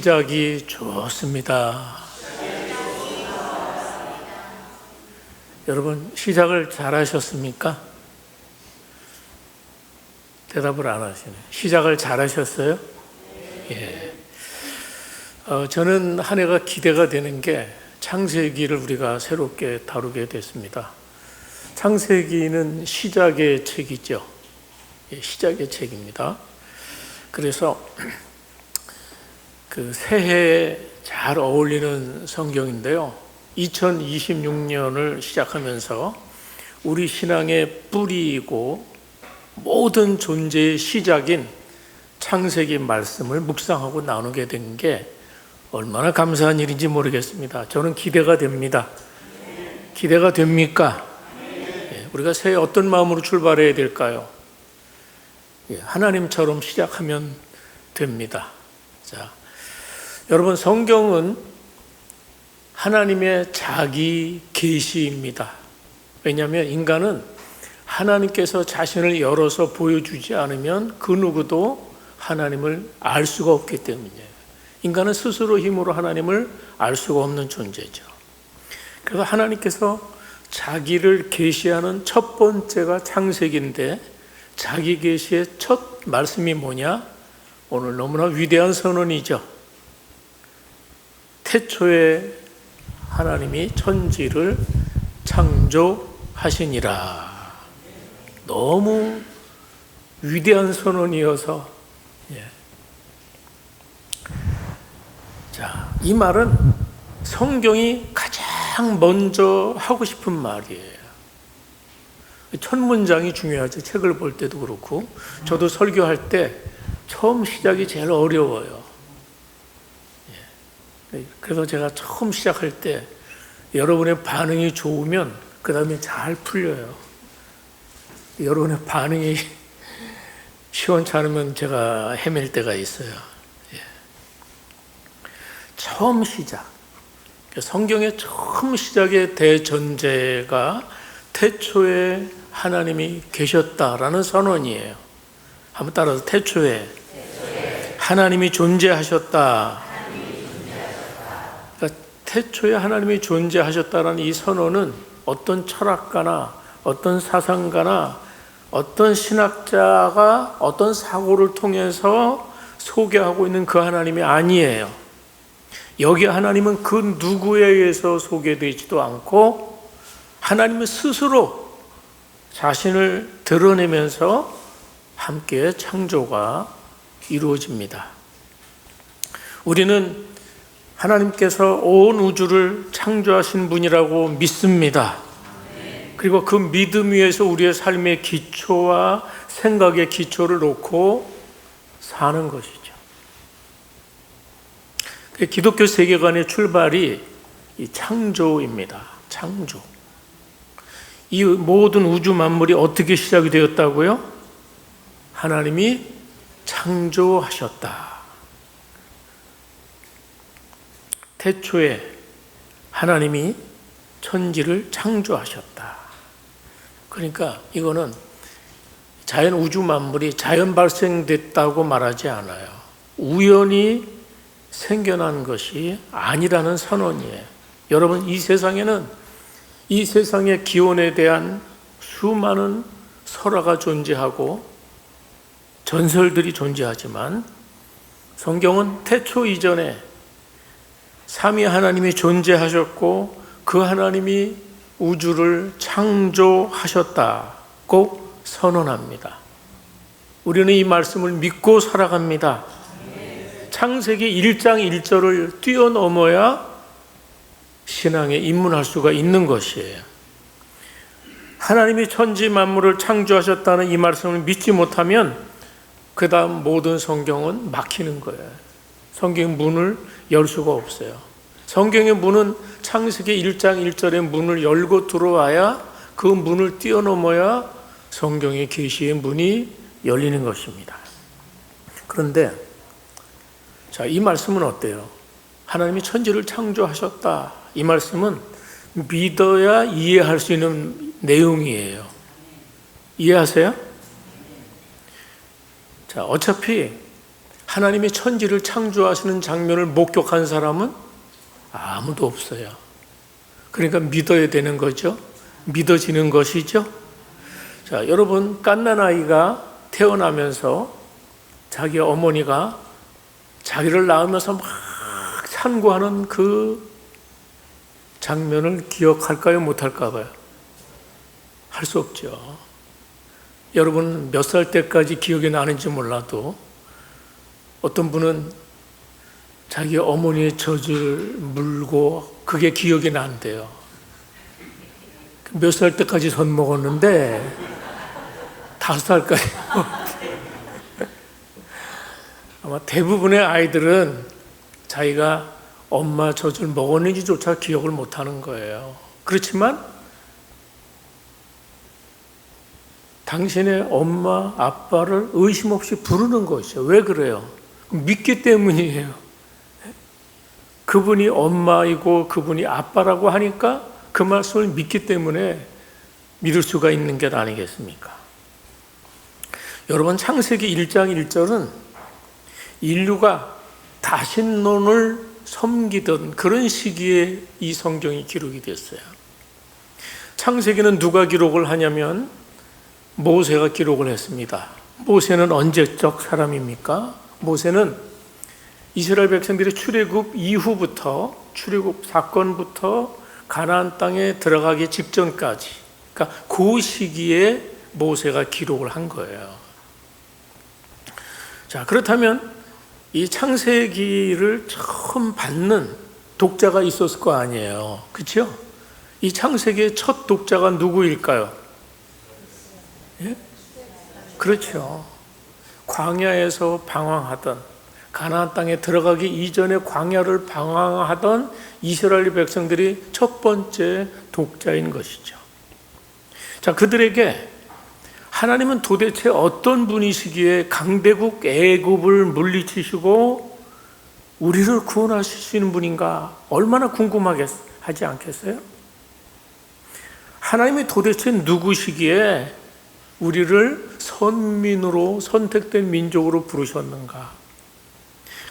시작이 좋습니다. 여러분, 시작을 잘 하셨습니까? 대답을 안 하시네. 시작을 잘 하셨어요? 예. 저는 한 해가 기대가 되는 게 창세기를 우리가 새롭게 다루게 됐습니다. 창세기는 시작의 책이죠. 예, 시작의 책입니다. 그래서 그 새해에 잘 어울리는 성경인데요. 2026년을 시작하면서 우리 신앙의 뿌리이고 모든 존재의 시작인 창세기 말씀을 묵상하고 나누게 된 게 얼마나 감사한 일인지 모르겠습니다. 저는 기대가 됩니다. 기대가 됩니까? 우리가 새해 어떤 마음으로 출발해야 될까요? 하나님처럼 시작하면 됩니다. 자, 여러분, 성경은 하나님의 자기 계시입니다. 왜냐하면 인간은 하나님께서 자신을 열어서 보여주지 않으면 그 누구도 하나님을 알 수가 없기 때문이에요. 인간은 스스로 힘으로 하나님을 알 수가 없는 존재죠. 그래서 하나님께서 자기를 계시하는 첫 번째가 창세기인데, 자기 계시의 첫 말씀이 뭐냐? 오늘 너무나 위대한 선언이죠. 태초에 하나님이 천지를 창조하시니라. 너무 위대한 선언이어서, 자, 이 말은 성경이 가장 먼저 하고 싶은 말이에요. 첫 문장이 중요하죠. 책을 볼 때도 그렇고, 저도 설교할 때 처음 시작이 제일 어려워요. 그래서 제가 처음 시작할 때 여러분의 반응이 좋으면 그 다음에 잘 풀려요. 여러분의 반응이 시원치 않으면 제가 헤맬 때가 있어요. 처음 시작. 성경의 처음 시작의 대전제가 태초에 하나님이 계셨다라는 선언이에요. 한번 따라서 태초에 하나님이 존재하셨다. 태초에 하나님이 존재하셨다는 이 선언은 어떤 철학가나 어떤 사상가나 어떤 신학자가 어떤 사고를 통해서 소개하고 있는 그 하나님이 아니에요. 여기 하나님은 그 누구에 의해서 소개되지도 않고 하나님은 스스로 자신을 드러내면서 함께 창조가 이루어집니다. 우리는 하나님께서 온 우주를 창조하신 분이라고 믿습니다. 그리고 그 믿음 위에서 우리의 삶의 기초와 생각의 기초를 놓고 사는 것이죠. 기독교 세계관의 출발이 이 창조입니다. 창조. 이 모든 우주 만물이 어떻게 시작이 되었다고요? 하나님이 창조하셨다. 태초에 하나님이 천지를 창조하셨다. 그러니까 이거는 자연 우주 만물이 자연 발생됐다고 말하지 않아요. 우연히 생겨난 것이 아니라는 선언이에요. 여러분, 이 세상에는 이 세상의 기원에 대한 수많은 설화가 존재하고 전설들이 존재하지만 성경은 태초 이전에 삼위 하나님이 존재하셨고 그 하나님이 우주를 창조하셨다고 선언합니다. 우리는 이 말씀을 믿고 살아갑니다. 창세기 1장 1절을 뛰어넘어야 신앙에 입문할 수가 있는 것이에요. 하나님이 천지 만물을 창조하셨다는 이 말씀을 믿지 못하면 그 다음 모든 성경은 막히는 거예요. 성경의 문을 열 수가 없어요. 성경의 문은 창세기 1장 1절의 문을 열고 들어와야 그 문을 뛰어넘어야 성경의 계시의 문이 열리는 것입니다. 그런데 자, 이 말씀은 어때요? 하나님이 천지를 창조하셨다. 이 말씀은 믿어야 이해할 수 있는 내용이에요. 이해하세요? 자, 어차피 하나님의 천지를 창조하시는 장면을 목격한 사람은 아무도 없어요. 그러니까 믿어야 되는 거죠. 믿어지는 것이죠. 자, 여러분, 갓난 아이가 태어나면서 자기 어머니가 자기를 낳으면서 막 산구하는 그 장면을 기억할까요? 못할까 봐요. 할 수 없죠. 여러분 몇 살 때까지 기억이 나는지 몰라도 어떤 분은 자기 어머니의 젖을 물고 그게 기억이 난대요. 몇 살 때까지 젖 먹었는데 5살까지. 아마 대부분의 아이들은 자기가 엄마 젖을 먹었는지조차 기억을 못하는 거예요. 그렇지만 당신의 엄마, 아빠를 의심 없이 부르는 것이죠. 왜 그래요? 믿기 때문이에요. 그분이 엄마이고 그분이 아빠라고 하니까 그 말씀을 믿기 때문에 믿을 수가 있는 게 아니겠습니까? 여러분, 창세기 1장 1절은 인류가 다신론을 섬기던 그런 시기에 이 성경이 기록이 됐어요. 창세기는 누가 기록을 하냐면 모세가 기록을 했습니다. 모세는 언제적 사람입니까? 모세는 이스라엘 백성들이 출애굽 이후부터, 출애굽 사건부터 가나안 땅에 들어가기 직전까지, 그러니까 그 시기에 모세가 기록을 한 거예요. 자, 그렇다면 이 창세기를 처음 받는 독자가 있었을 거 아니에요. 그렇죠? 이 창세기의 첫 독자가 누구일까요? 예? 그렇죠. 광야에서 방황하던, 가나안 땅에 들어가기 이전에 광야를 방황하던 이스라엘 백성들이 첫 번째 독자인 것이죠. 자, 그들에게 하나님은 도대체 어떤 분이시기에 강대국 애굽을 물리치시고 우리를 구원하실 수 있는 분인가 얼마나 궁금하게 하지 않겠어요? 하나님이 도대체 누구시기에 우리를 선민으로 선택된 민족으로 부르셨는가?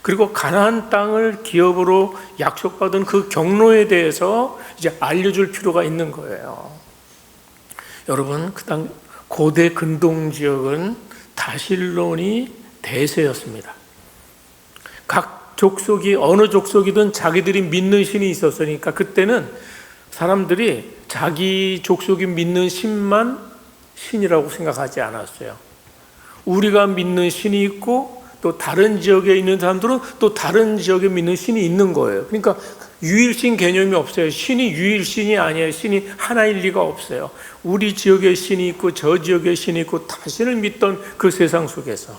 그리고 가나안 땅을 기업으로 약속받은 그 경로에 대해서 이제 알려줄 필요가 있는 거예요. 여러분, 그 당 고대 근동 지역은 다실론이 대세였습니다. 각 족속이 어느 족속이든 자기들이 믿는 신이 있었으니까 그때는 사람들이 자기 족속이 믿는 신만 신이라고 생각하지 않았어요. 우리가 믿는 신이 있고 또 다른 지역에 있는 사람들은 또 다른 지역에 믿는 신이 있는 거예요. 그러니까 유일신 개념이 없어요. 신이 유일신이 아니에요. 신이 하나일 리가 없어요. 우리 지역에 신이 있고 저 지역에 신이 있고 다신을 믿던 그 세상 속에서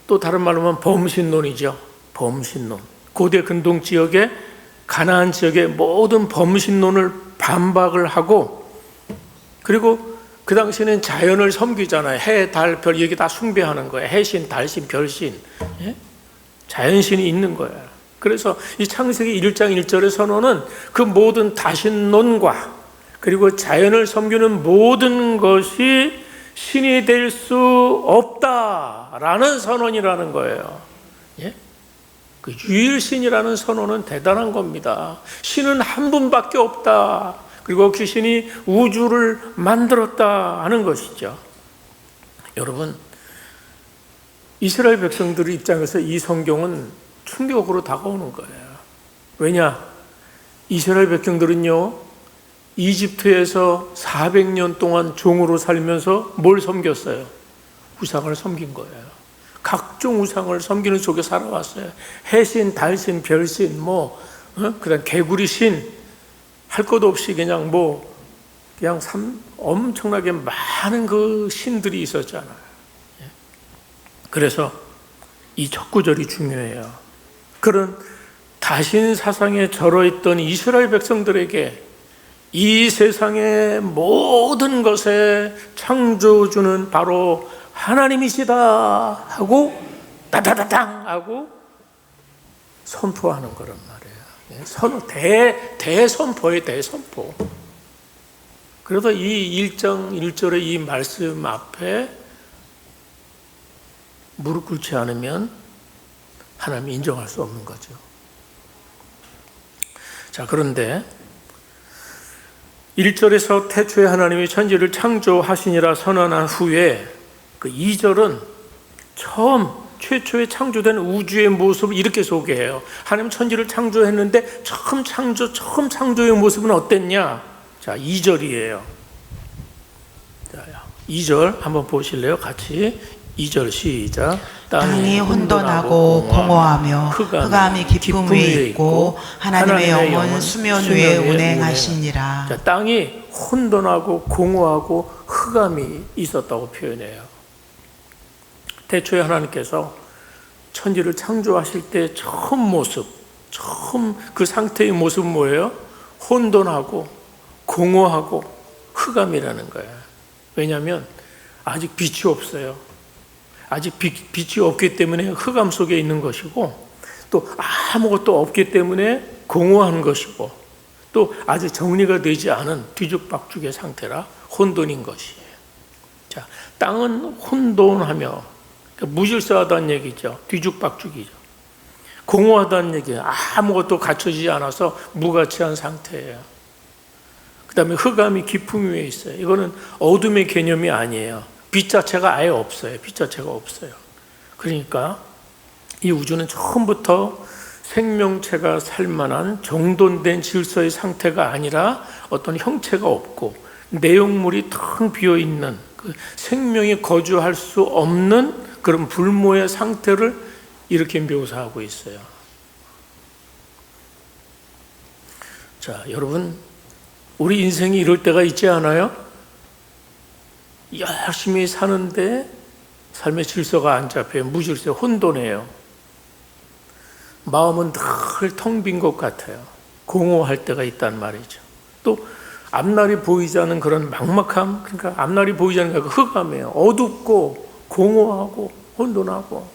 또 다른 말로 하면 범신론이죠. 범신론. 고대 근동 지역에 가나안 지역의 모든 범신론을 반박을 하고 그리고 그 당시에는 자연을 섬기잖아요. 해, 달, 별 여기 다 숭배하는 거예요. 해신, 달신, 별신. 예? 자연신이 있는 거예요. 그래서 이 창세기 1장 1절의 선언은 그 모든 다신론과 그리고 자연을 섬기는 모든 것이 신이 될 수 없다라는 선언이라는 거예요. 예? 그 유일신이라는 선언은 대단한 겁니다. 신은 한 분밖에 없다. 그리고 그 신이 우주를 만들었다 하는 것이죠. 여러분, 이스라엘 백성들 입장에서 이 성경은 충격으로 다가오는 거예요. 왜냐? 이스라엘 백성들은요, 이집트에서 400년 동안 종으로 살면서 뭘 섬겼어요? 우상을 섬긴 거예요. 각종 우상을 섬기는 속에 살아왔어요. 해신, 달신, 별신, 그다음 개구리 신, 할 것 없이 그냥 엄청나게 많은 그 신들이 있었잖아요. 그래서 이 첫 구절이 중요해요. 그런 다신 사상에 절어있던 이스라엘 백성들에게 이 세상의 모든 것의 창조주는 바로 하나님이시다 하고 따다다당 하고 선포하는 거란 말이에요. 대선포예요. 대선포. 그래서 이 1장 1절의 이 말씀 앞에 무릎 꿇지 않으면 하나님이 인정할 수 없는 거죠. 자, 그런데 1절에서 태초에 하나님이 천지를 창조하시니라 선언한 후에 그 2절은 최초에 창조된 우주의 모습을 이렇게 소개해요. 하나님 천지를 창조했는데 처음 창조의 모습은 어땠냐? 자, 2절이에요. 자, 2절 한번 보실래요? 같이 2절 시작. 땅이 혼돈하고 공허하며 흑암이 깊음 위에 있고 하나님의 영은 수면 위에 운행하시니라. 자, 땅이 혼돈하고 공허하고 흑암이 있었다고 표현해요. 태초에 하나님께서 천지를 창조하실 때 처음 그 상태의 모습은 뭐예요? 혼돈하고 공허하고 흑암이라는 거예요. 왜냐하면 아직 빛이 없어요. 아직 빛이 없기 때문에 흑암 속에 있는 것이고, 또 아무것도 없기 때문에 공허한 것이고, 또 아직 정리가 되지 않은 뒤죽박죽의 상태라 혼돈인 것이에요. 자, 땅은 혼돈하며, 그러니까 무질서하다는 얘기죠. 뒤죽박죽이죠. 공허하다는 얘기예요. 아무것도 갖춰지지 않아서 무가치한 상태예요. 그 다음에 흑암이 깊음 위에 있어요. 이거는 어둠의 개념이 아니에요. 빛 자체가 아예 없어요. 빛 자체가 없어요. 그러니까 이 우주는 처음부터 생명체가 살만한 정돈된 질서의 상태가 아니라 어떤 형체가 없고 내용물이 텅 비어있는 그 생명이 거주할 수 없는 그런 불모의 상태를 이렇게 묘사하고 있어요. 자, 여러분, 우리 인생이 이럴 때가 있지 않아요? 열심히 사는데 삶의 질서가 안 잡혀요. 무질서요. 혼돈해요. 마음은 늘 텅 빈 것 같아요. 공허할 때가 있단 말이죠. 또 앞날이 보이지 않는 그런 막막함, 그러니까 앞날이 보이지 않는 그 흑암이에요. 어둡고 공허하고 혼돈하고.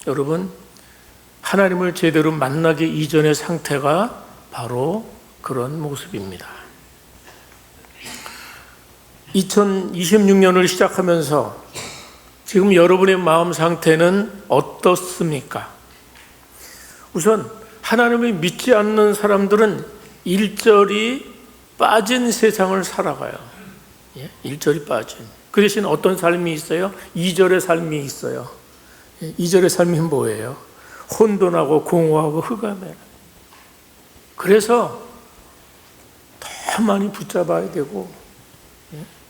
여러분, 하나님을 제대로 만나기 이전의 상태가 바로 그런 모습입니다. 2026년을 시작하면서 지금 여러분의 마음 상태는 어떻습니까? 우선 하나님을 믿지 않는 사람들은 일절이 빠진 세상을 살아가요. 일절이 빠진. 그 대신 어떤 삶이 있어요? 2절의 삶이 있어요. 2절의 삶이 뭐예요? 혼돈하고 공허하고 흑암에. 그래서 더 많이 붙잡아야 되고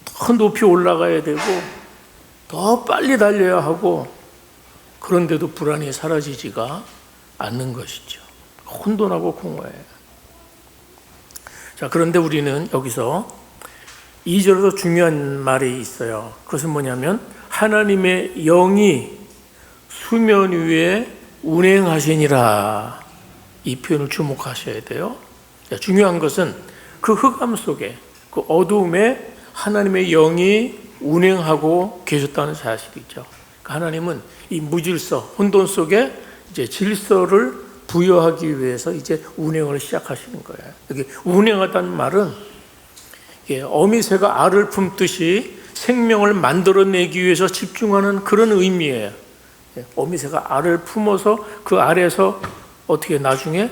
더 높이 올라가야 되고 더 빨리 달려야 하고, 그런데도 불안이 사라지지가 않는 것이죠. 혼돈하고 공허해요. 자, 그런데 우리는 여기서 2절에도 중요한 말이 있어요. 그것은 뭐냐면 하나님의 영이 수면 위에 운행하시니라. 이 표현을 주목하셔야 돼요. 자, 중요한 것은 그 흑암 속에, 그 어두움에 하나님의 영이 운행하고 계셨다는 사실이죠. 그러니까 하나님은 이 무질서, 혼돈 속에 이제 질서를 부여하기 위해서 이제 운행을 시작하시는 거예요. 여기 운행하다는 말은 어미새가 알을 품듯이 생명을 만들어내기 위해서 집중하는 그런 의미예요. 어미새가 알을 품어서 그 알에서 어떻게 나중에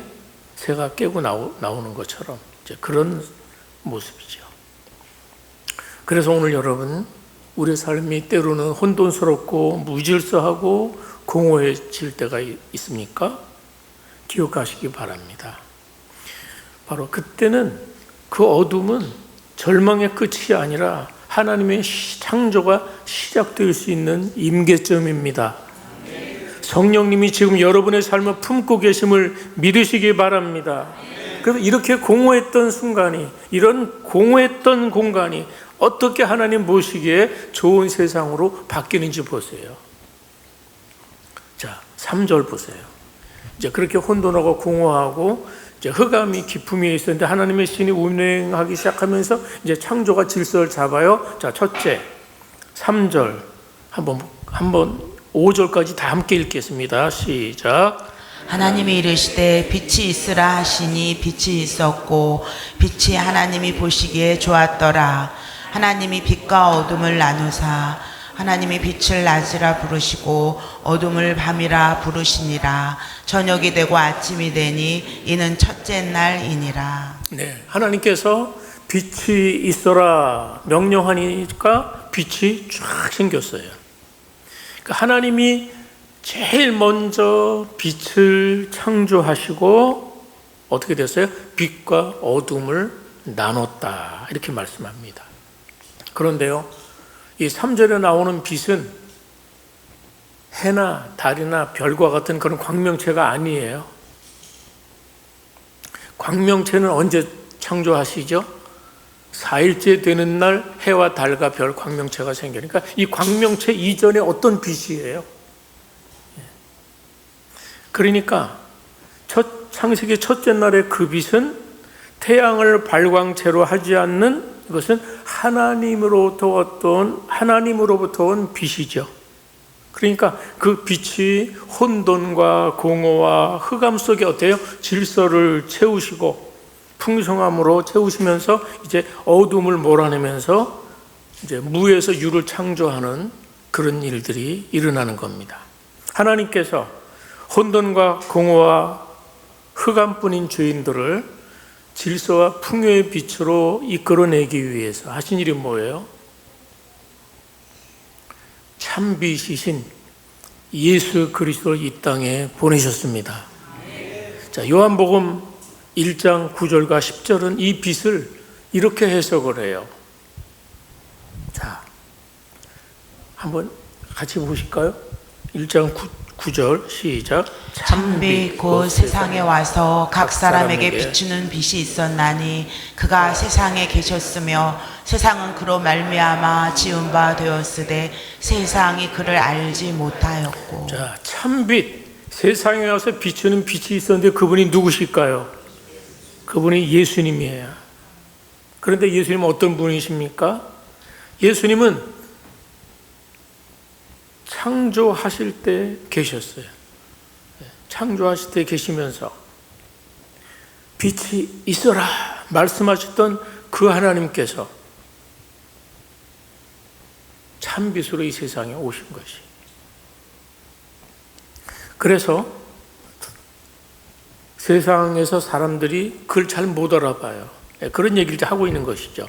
새가 깨고 나오는 것처럼 이제 그런 모습이죠. 그래서 오늘 여러분, 우리의 삶이 때로는 혼돈스럽고 무질서하고 공허해질 때가 있습니까? 기억하시기 바랍니다. 바로 그때는 그 어둠은 절망의 끝이 아니라 하나님의 창조가 시작될 수 있는 임계점입니다. 성령님이 지금 여러분의 삶을 품고 계심을 믿으시기 바랍니다. 그래서 이렇게 공허했던 순간이, 이런 공허했던 공간이 어떻게 하나님 보시기에 좋은 세상으로 바뀌는지 보세요. 자, 3절 보세요. 이제 그렇게 혼돈하고 공허하고 이제 흑암이 깊음이 있었는데 하나님의 신이 운행하기 시작하면서 이제 창조가 질서를 잡아요. 자, 첫째, 3절 한번 5절까지 다 함께 읽겠습니다. 시작. 하나님이 이르시되 빛이 있으라 하시니 빛이 있었고 빛이 하나님이 보시기에 좋았더라. 하나님이 빛과 어둠을 나누사 하나님이 빛을 낮이라 부르시고 어둠을 밤이라 부르시니라. 저녁이 되고 아침이 되니 이는 첫째 날이니라. 네, 하나님께서 빛이 있어라 명령하니까 빛이 쫙 생겼어요. 그러니까 하나님이 제일 먼저 빛을 창조하시고 어떻게 됐어요? 빛과 어둠을 나눴다 이렇게 말씀합니다. 그런데요, 이 3절에 나오는 빛은 해나 달이나 별과 같은 그런 광명체가 아니에요. 광명체는 언제 창조하시죠? 4일째 되는 날 해와 달과 별 광명체가 생기니까 이 광명체 이전에 어떤 빛이에요? 그러니까 창세기 첫째 날의 그 빛은 태양을 발광체로 하지 않는 이것은 하나님으로부터 온 빛이죠. 그러니까 그 빛이 혼돈과 공허와 흑암 속에 어때요? 질서를 채우시고 풍성함으로 채우시면서 이제 어둠을 몰아내면서 이제 무에서 유를 창조하는 그런 일들이 일어나는 겁니다. 하나님께서 혼돈과 공허와 흑암뿐인 죄인들을 질서와 풍요의 빛으로 이끌어내기 위해서 하신 일이 뭐예요? 참빛이신 예수 그리스도를 이 땅에 보내셨습니다. 자, 요한복음 1장 9절과 10절은 이 빛을 이렇게 해석을 해요. 자, 한번 같이 보실까요? 1장 9절 시작. 참빛 곧 세상에 와서 각 사람에게 비추는 빛이 있었나니 그가 세상에 계셨으며 세상은 그로 말미암아 지은 바 되었으되 세상이 그를 알지 못하였고. 자, 참빛 세상에 와서 비추는 빛이 있었는데 그분이 누구실까요? 그분이 예수님이에요. 그런데 예수님은 어떤 분이십니까? 예수님은 창조하실 때 계셨어요. 창조하실 때 계시면서 빛이 있어라 말씀하셨던 그 하나님께서 참빛으로 이 세상에 오신 것이. 그래서 세상에서 사람들이 그걸 잘 못 알아봐요. 그런 얘기를 하고 있는 것이죠.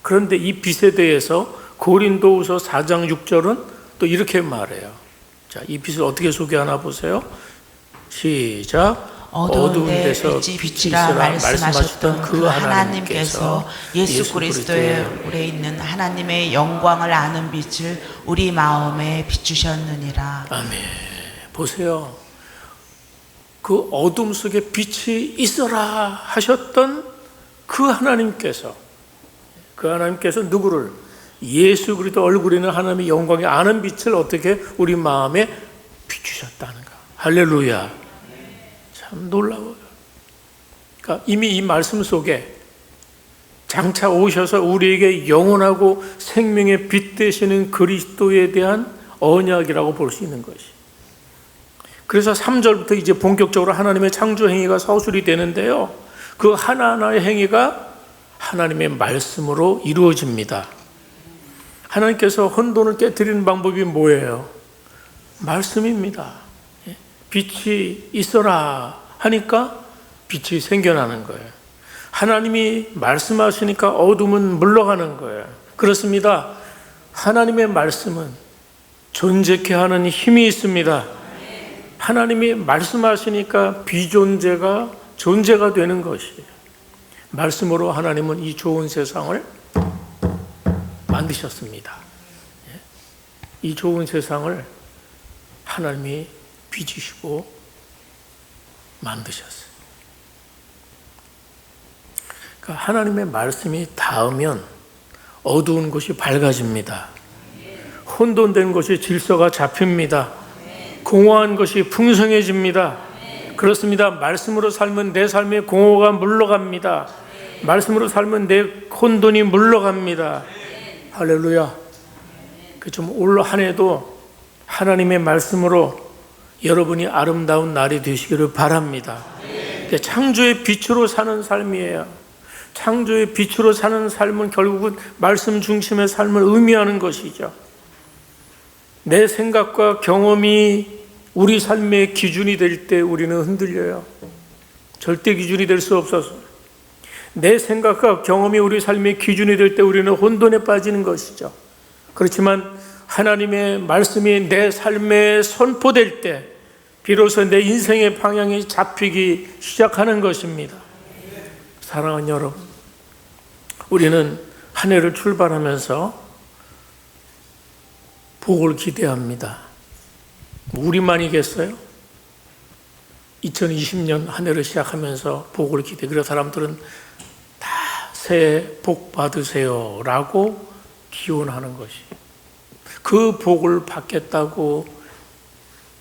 그런데 이 빛에 대해서 고린도후서 4장 6절은 또 이렇게 말해요. 자, 이 빛을 어떻게 소개하나 보세요. 시작. 어두운 데서 빛이라 말씀하셨던 그 하나님께서 예수 그리스도의 우리에 있는 하나님의 영광을 아는 빛을 우리 마음에 비추셨느니라. 아멘. 보세요. 그 어둠 속에 빛이 있어라 하셨던 그 하나님께서 누구를? 예수 그리스도 얼굴에 있는 하나님의 영광에 아는 빛을 어떻게 우리 마음에 비추셨다는가. 할렐루야. 참 놀라워요. 그러니까 이미 이 말씀 속에 장차 오셔서 우리에게 영원하고 생명의 빛 되시는 그리스도에 대한 언약이라고 볼 수 있는 것이. 그래서 3절부터 이제 본격적으로 하나님의 창조 행위가 서술이 되는데요. 그 하나하나의 행위가 하나님의 말씀으로 이루어집니다. 하나님께서 혼돈을 깨뜨리는 방법이 뭐예요? 말씀입니다. 빛이 있어라 하니까 빛이 생겨나는 거예요. 하나님이 말씀하시니까 어둠은 물러가는 거예요. 그렇습니다. 하나님의 말씀은 존재케 하는 힘이 있습니다. 하나님이 말씀하시니까 비존재가 존재가 되는 것이에요. 말씀으로 하나님은 이 좋은 세상을 만드셨습니다. 이 좋은 세상을 하나님이 빚으시고 만드셨어요. 그러니까 하나님의 말씀이 닿으면 어두운 곳이 밝아집니다. 혼돈된 곳이 질서가 잡힙니다. 공허한 것이 풍성해집니다. 그렇습니다. 말씀으로 살면 내 삶의 공허가 물러갑니다. 말씀으로 살면 내 혼돈이 물러갑니다. 할렐루야. 좀 올 한 해도 하나님의 말씀으로 여러분이 아름다운 날이 되시기를 바랍니다. 창조의 빛으로 사는 삶이에요. 창조의 빛으로 사는 삶은 결국은 말씀 중심의 삶을 의미하는 것이죠. 내 생각과 경험이 우리 삶의 기준이 될 때 우리는 흔들려요. 절대 기준이 될 수 없어서. 내 생각과 경험이 우리 삶의 기준이 될 때 우리는 혼돈에 빠지는 것이죠. 그렇지만 하나님의 말씀이 내 삶에 선포될 때 비로소 내 인생의 방향이 잡히기 시작하는 것입니다. 사랑하는 여러분, 우리는 한 해를 출발하면서 복을 기대합니다. 우리만이겠어요? 2020년 한 해를 시작하면서 복을 기대. 그래서 사람들은 다 새해 복 받으세요 라고 기원하는 것이. 그 복을 받겠다고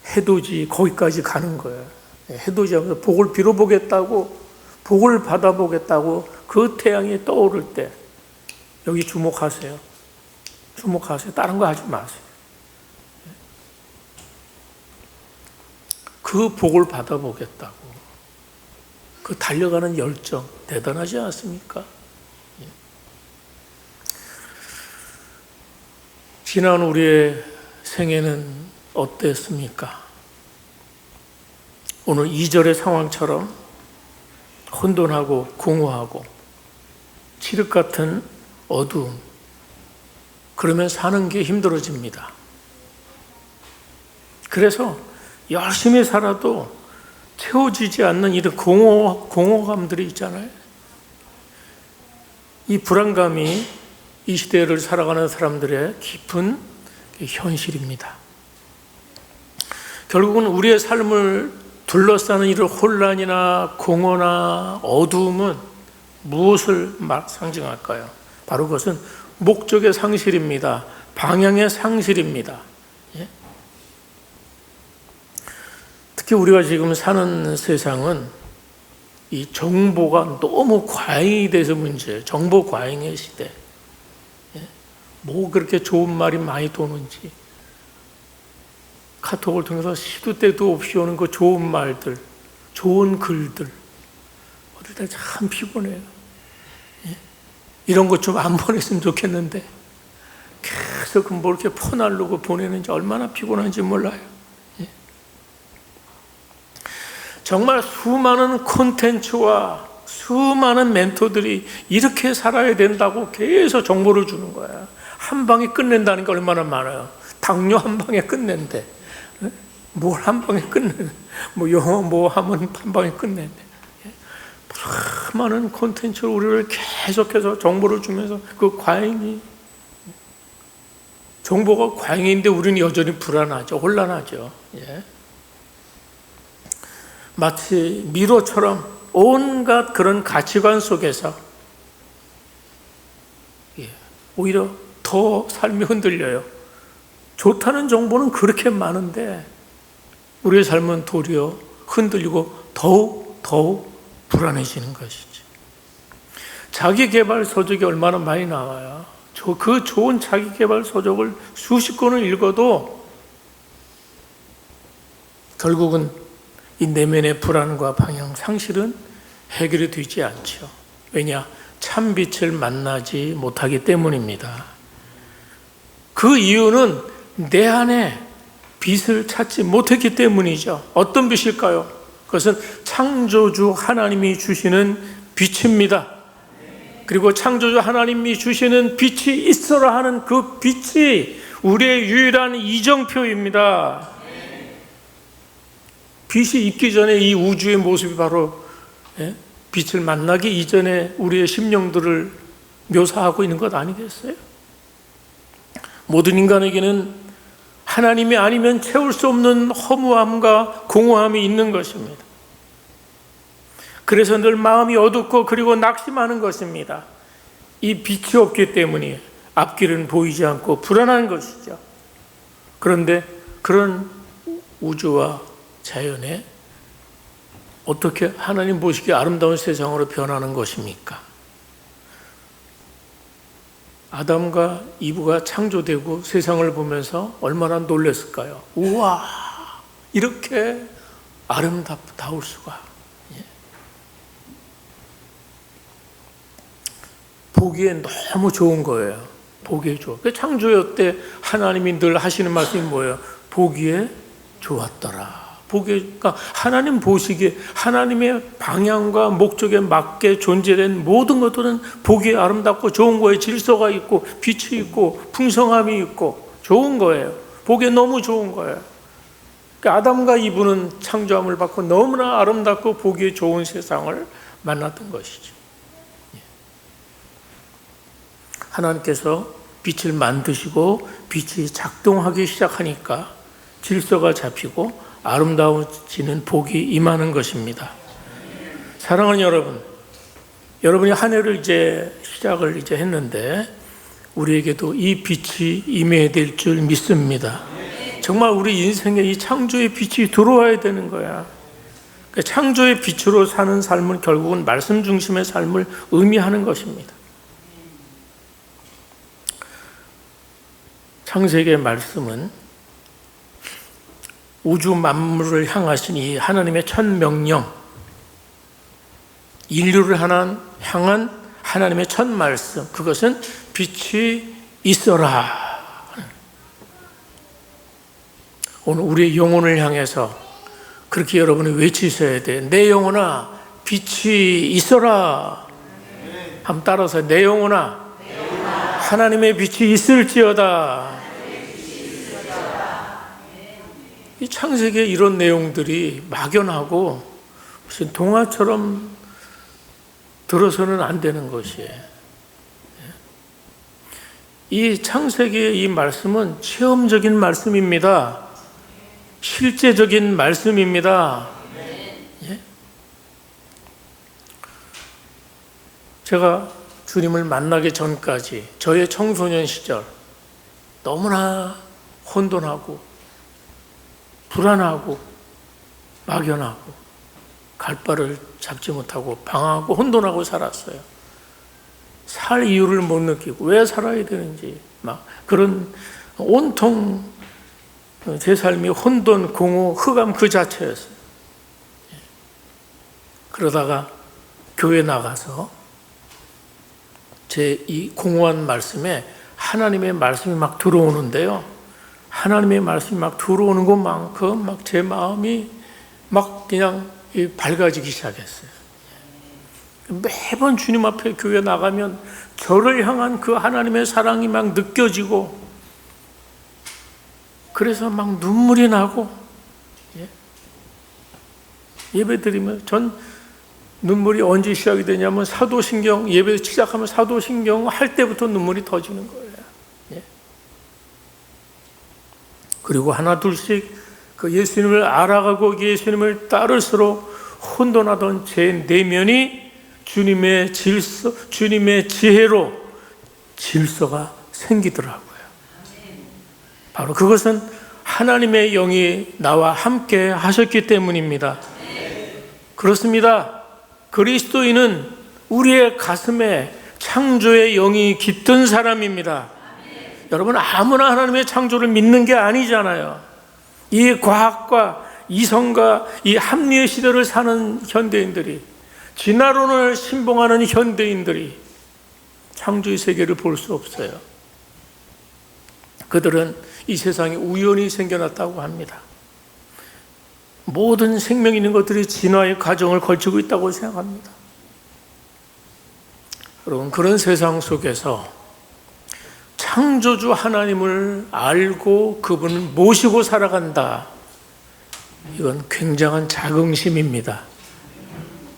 해돋이 거기까지 가는 거예요. 해돋이 하면서 복을 빌어보겠다고, 복을 받아보겠다고 그 태양이 떠오를 때 여기 주목하세요. 주목하세요. 다른 거 하지 마세요. 그 복을 받아보겠다고. 그 달려가는 열정 대단하지 않습니까? 지난 우리의 생애는 어땠습니까? 오늘 2절의 상황처럼 혼돈하고 공허하고 칠흑 같은 어두움, 그러면 사는 게 힘들어집니다. 그래서 열심히 살아도 채워지지 않는 이런 공허감들이 있잖아요. 이 불안감이 이 시대를 살아가는 사람들의 깊은 현실입니다. 결국은 우리의 삶을 둘러싸는 이런 혼란이나 공허나 어두움은 무엇을 상징할까요? 바로 그것은 목적의 상실입니다. 방향의 상실입니다. 예? 특히 우리가 지금 사는 세상은 이 정보가 너무 과잉이 돼서 문제예요. 정보 과잉의 시대. 예? 뭐 그렇게 좋은 말이 많이 도는지. 카톡을 통해서 시도 때도 없이 오는 그 좋은 말들, 좋은 글들, 어릴 때 참 피곤해요. 예? 이런 것 좀 안 보냈으면 좋겠는데 계속 뭐 이렇게 퍼날르고 보내는지 얼마나 피곤한지 몰라요. 예? 정말 수많은 콘텐츠와 수많은 멘토들이 이렇게 살아야 된다고 계속 정보를 주는 거야. 한 방에 끝낸다는 게 얼마나 많아요. 당뇨 한 방에 끝낸대. 뭘 한 방에 끝내는, 뭐 영어 뭐 하면 한 방에 끝낸대. 수많은 콘텐츠를 우리를 계속해서 정보를 주면서 그 과잉이, 정보가 과잉인데 우리는 여전히 불안하죠. 혼란하죠. 예. 마치 미로처럼 온갖 그런 가치관 속에서 오히려 더 삶이 흔들려요. 좋다는 정보는 그렇게 많은데 우리의 삶은 도리어 흔들리고 더욱 불안해지는 것이지. 자기개발 서적이 얼마나 많이 나와요. 그 좋은 자기개발 서적을 수십 권을 읽어도 결국은 이 내면의 불안과 방향 상실은 해결이 되지 않죠. 왜냐? 참빛을 만나지 못하기 때문입니다. 그 이유는 내 안에 빛을 찾지 못했기 때문이죠. 어떤 빛일까요? 그것은 창조주 하나님이 주시는 빛입니다. 그리고 창조주 하나님이 주시는 빛이 있어라 하는 그 빛이 우리의 유일한 이정표입니다. 빛이 있기 전에 이 우주의 모습이 바로 빛을 만나기 이전에 우리의 심령들을 묘사하고 있는 것 아니겠어요? 모든 인간에게는 하나님이 아니면 채울 수 없는 허무함과 공허함이 있는 것입니다. 그래서 늘 마음이 어둡고 그리고 낙심하는 것입니다. 이 빛이 없기 때문에 앞길은 보이지 않고 불안한 것이죠. 그런데 그런 우주와 자연에 어떻게 하나님 보시기에 아름다운 세상으로 변하는 것입니까? 아담과 이브가 창조되고 세상을 보면서 얼마나 놀랐을까요? 우와, 이렇게 아름다울 수가. 보기에 너무 좋은 거예요. 보기에 좋아. 그 창조의 때 하나님이 늘 하시는 말씀이 뭐예요? 보기에 좋았더라. 그러니까 하나님 보시기에 하나님의 방향과 목적에 맞게 존재된 모든 것들은 보기에 아름답고 좋은 거예요. 질서가 있고 빛이 있고 풍성함이 있고 좋은 거예요. 보기에 너무 좋은 거예요. 그러니까 아담과 이브는 창조함을 받고 너무나 아름답고 보기에 좋은 세상을 만났던 것이죠. 하나님께서 빛을 만드시고 빛이 작동하기 시작하니까 질서가 잡히고 아름다워지는 복이 임하는 것입니다. 사랑하는 여러분, 여러분이 한 해를 시작을 했는데 우리에게도 이 빛이 임해야 될 줄 믿습니다. 정말 우리 인생에 이 창조의 빛이 들어와야 되는 거야. 창조의 빛으로 사는 삶은 결국은 말씀 중심의 삶을 의미하는 것입니다. 창세기의 말씀은 우주 만물을 향하신 이 하나님의 첫 명령, 인류를 향한 하나님의 첫 말씀, 그것은 빛이 있어라. 오늘 우리의 영혼을 향해서 그렇게 여러분이 외치셔야 돼. 내 영혼아, 빛이 있어라. 한번 따라서 내 영혼아, 하나님의 빛이 있을지어다. 이 창세기에 이런 내용들이 막연하고 무슨 동화처럼 들어서는 안 되는 것이에요. 이 창세기의 이 말씀은 체험적인 말씀입니다. 실제적인 말씀입니다. 제가 주님을 만나기 전까지 저의 청소년 시절 너무나 혼돈하고 불안하고 막연하고 갈 바를 잡지 못하고 방황하고 혼돈하고 살았어요. 살 이유를 못 느끼고 왜 살아야 되는지 막 그런 온통 제 삶이 혼돈, 공허, 흑암 그 자체였어요. 그러다가 교회 나가서 제 이 공허한 말씀에 하나님의 말씀이 막 들어오는데요. 하나님의 말씀이 막 들어오는 것만큼 막 제 마음이 막 그냥 밝아지기 시작했어요. 매번 주님 앞에 교회 나가면 저를 향한 그 하나님의 사랑이 막 느껴지고 그래서 막 눈물이 나고 예배 드리면 전 눈물이 언제 시작이 되냐면 사도신경 예배 시작하면 사도신경 할 때부터 눈물이 터지는 거예요. 그리고 하나 둘씩 그 예수님을 알아가고 예수님을 따를수록 혼돈하던 제 내면이 주님의 질서, 주님의 지혜로 질서가 생기더라고요. 바로 그것은 하나님의 영이 나와 함께 하셨기 때문입니다. 그렇습니다. 그리스도인은 우리의 가슴에 창조의 영이 깃든 사람입니다. 여러분 아무나 하나님의 창조를 믿는 게 아니잖아요. 이 과학과 이성과 이 합리의 시대를 사는 현대인들이 진화론을 신봉하는 현대인들이 창조의 세계를 볼 수 없어요. 그들은 이 세상에 우연히 생겨났다고 합니다. 모든 생명 있는 것들이 진화의 과정을 거치고 있다고 생각합니다. 여러분 그런 세상 속에서 창조주 하나님을 알고 그분을 모시고 살아간다. 이건 굉장한 자긍심입니다.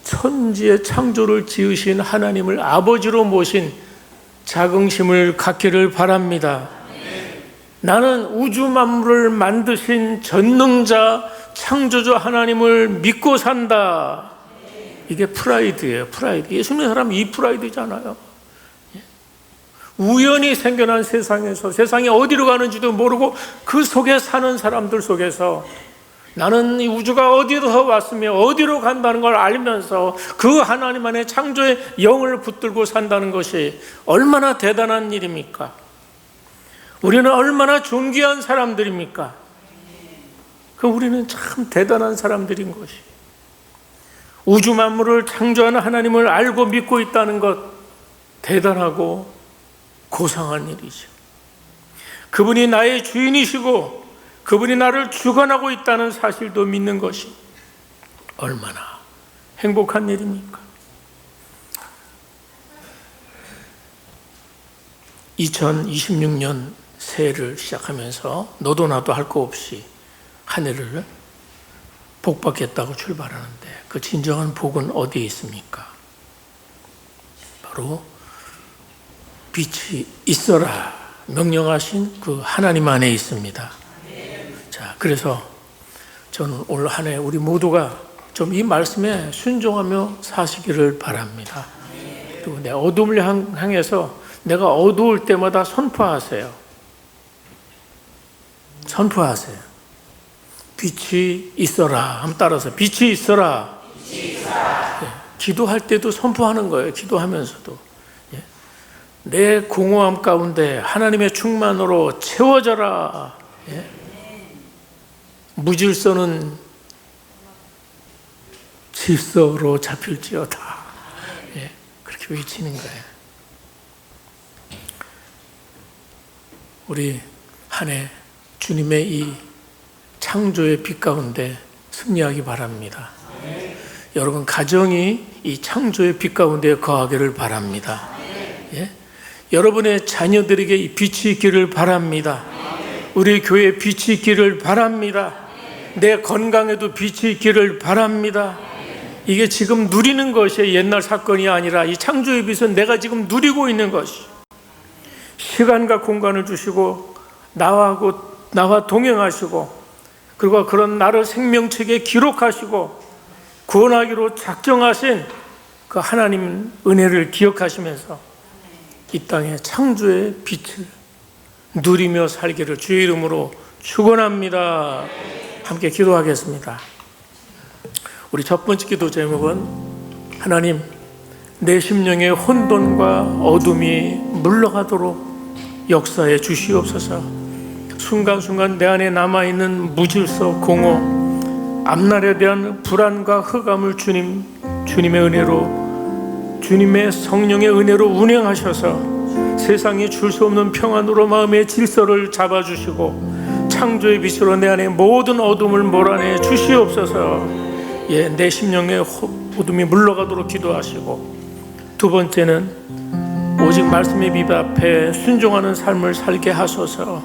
천지의 창조를 지으신 하나님을 아버지로 모신 자긍심을 갖기를 바랍니다. 나는 우주 만물을 만드신 전능자 창조주 하나님을 믿고 산다. 이게 프라이드예요. 프라이드. 예수 믿는 사람이 이 프라이드잖아요. 우연히 생겨난 세상에서 세상이 어디로 가는지도 모르고 그 속에 사는 사람들 속에서 나는 이 우주가 어디서 왔으며 어디로 간다는 걸 알면서 그 하나님 안에 창조의 영을 붙들고 산다는 것이 얼마나 대단한 일입니까? 우리는 얼마나 존귀한 사람들입니까? 우리는 참 대단한 사람들인 것이 우주 만물을 창조하는 하나님을 알고 믿고 있다는 것 대단하고 고상한 일이죠. 그분이 나의 주인이시고 그분이 나를 주관하고 있다는 사실도 믿는 것이 얼마나 행복한 일입니까? 2026년 새해를 시작하면서 너도 나도 할 거 없이 한 해를 복받겠다고 출발하는데 그 진정한 복은 어디에 있습니까? 바로 빛이 있어라 명령하신 그 하나님 안에 있습니다. 자, 그래서 저는 올 한 해 우리 모두가 좀 이 말씀에 순종하며 사시기를 바랍니다. 그리고 내 어둠을 향해서 내가 어두울 때마다 선포하세요. 선포하세요. 빛이 있어라. 한번 따라서 빛이 있어라. 예, 기도할 때도 선포하는 거예요. 기도하면서도. 예, 내 공허함 가운데 하나님의 충만으로 채워져라. 예, 무질서는 질서로 잡힐지어다. 예, 그렇게 외치는 거예요. 우리 한 해 주님의 이 창조의 빛 가운데 승리하기 바랍니다. 여러분 가정이 이 창조의 빛 가운데 거하기를 바랍니다. 예? 여러분의 자녀들에게 이 빛이 있기를 바랍니다. 우리 교회에 빛이 있기를 바랍니다. 내 건강에도 빛이 있기를 바랍니다. 이게 지금 누리는 것이 옛날 사건이 아니라 이 창조의 빛은 내가 지금 누리고 있는 것이 시간과 공간을 주시고 나와 동행하시고 그리고 그런 나를 생명책에 기록하시고 구원하기로 작정하신 그 하나님 은혜를 기억하시면서 이 땅의 창조의 빛을 누리며 살기를 주의 이름으로 축원합니다. 함께 기도하겠습니다. 우리 첫 번째 기도 제목은 하나님 내 심령의 혼돈과 어둠이 물러가도록 역사해 주시옵소서. 순간순간 내 안에 남아있는 무질서, 공허, 앞날에 대한 불안과 흑암을 주님의 은혜로, 주님의 성령의 은혜로 운행하셔서 세상에 줄 수 없는 평안으로 마음의 질서를 잡아주시고 창조의 빛으로 내 안에 모든 어둠을 몰아내 주시옵소서. 예, 내 심령의 어둠이 물러가도록 기도하시고, 두 번째는 오직 말씀의 빛 앞에 순종하는 삶을 살게 하소서.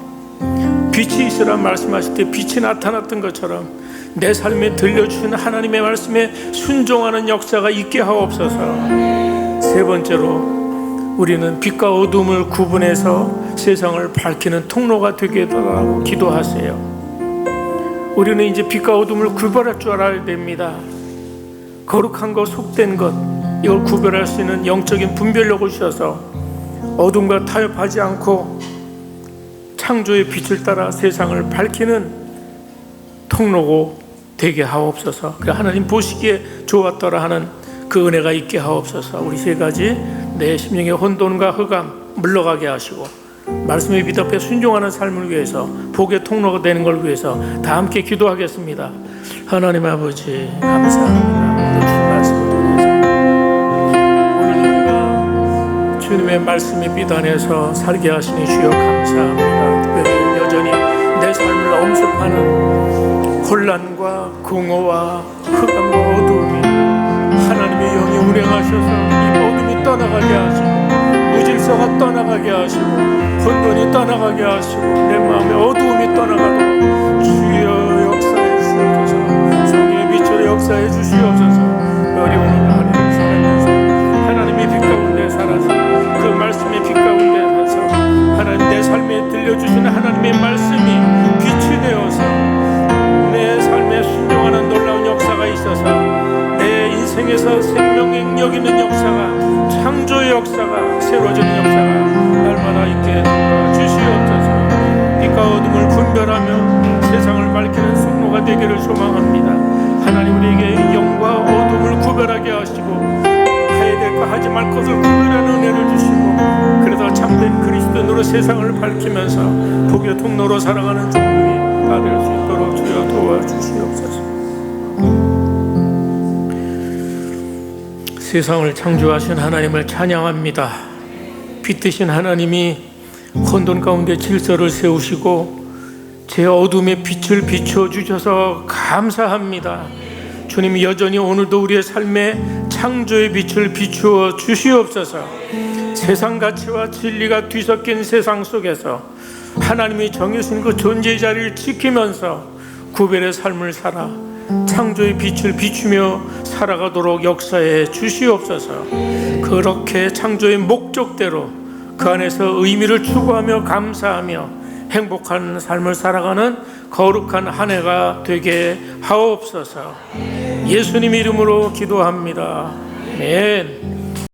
빛이 있으라 말씀하실 때 빛이 나타났던 것처럼 내 삶에 들려주신 하나님의 말씀에 순종하는 역사가 있게 하옵소서. 세 번째로 우리는 빛과 어둠을 구분해서 세상을 밝히는 통로가 되게 해달라고 기도하세요. 우리는 이제 빛과 어둠을 구별할 줄 알아야 됩니다. 거룩한 것, 속된 것, 이걸 구별할 수 있는 영적인 분별력을 주셔서 어둠과 타협하지 않고 창조의 빛을 따라 세상을 밝히는 통로고 되게 하옵소서. 하나님 보시기에 좋았더라 하는 그 은혜가 있게 하옵소서. 우리 세 가지, 내 심령의 혼돈과 흑암 물러가게 하시고 말씀의 빛 앞에 순종하는 삶을 위해서, 복의 통로가 되는 걸 위해서 다 함께 기도하겠습니다. 하나님 아버지 감사합니다. 오늘 주 말씀을 통해서 오늘 우리가 주님의 말씀의 빛 안에서 살게 하시니 주여 감사합니다. 특별히 여전히 내 삶을 엄습하는 혼란과 공허와 흑암과 어두움이 하나님의 영이 운행하셔서 이 어둠이 떠나가게 하시고 무질서가 떠나가게 하시고 혼돈이 떠나가게 하시고 내 마음의 어두움이 떠나가도록 주여 역사해 주시옵소서. 성령의 빛으로 역사해 주시옵소서. 어려운 하나님을 살아면서 하나님의 빛 가운데 살아서 그 말씀의 빛 가운데 살아서 하나님 내 삶에 들려주시는 하나님의 말씀이 빛이 되어서 내 삶에 순종하는 놀라운 역사가 있어서 내 인생에서 생명력 있는 역사가, 창조의 역사가, 새로워지는 역사가 날마다 있게 주시옵소서. 빛과 어둠을 분별하며 세상을 밝히는 성로가 되기를 소망합니다. 하나님 우리에게 영과 어둠을 구별하게 하시고 해야 될 것 하지 말 것을 구별하는 은혜를 주시고 그래서 참된 그리스도인으로 세상을 밝히면서 복의 통로로 살아가는 종들이 다 될 수 있도록 주여 도와주시옵소서. 세상을 창조하신 하나님을 찬양합니다. 빛 되신 하나님이 혼돈 가운데 질서를 세우시고 제 어둠에 빛을 비춰 주셔서 감사합니다. 주님이 여전히 오늘도 우리의 삶에 창조의 빛을 비추어 주시옵소서. 세상 가치와 진리가 뒤섞인 세상 속에서 하나님이 정해주신 그 존재의 자리를 지키면서 구별의 삶을 살아 창조의 빛을 비추며 살아가도록 역사해 주시옵소서. 그렇게 창조의 목적대로 그 안에서 의미를 추구하며 감사하며 행복한 삶을 살아가는 거룩한 한 해가 되게 하옵소서. 예수님 이름으로 기도합니다. 아멘.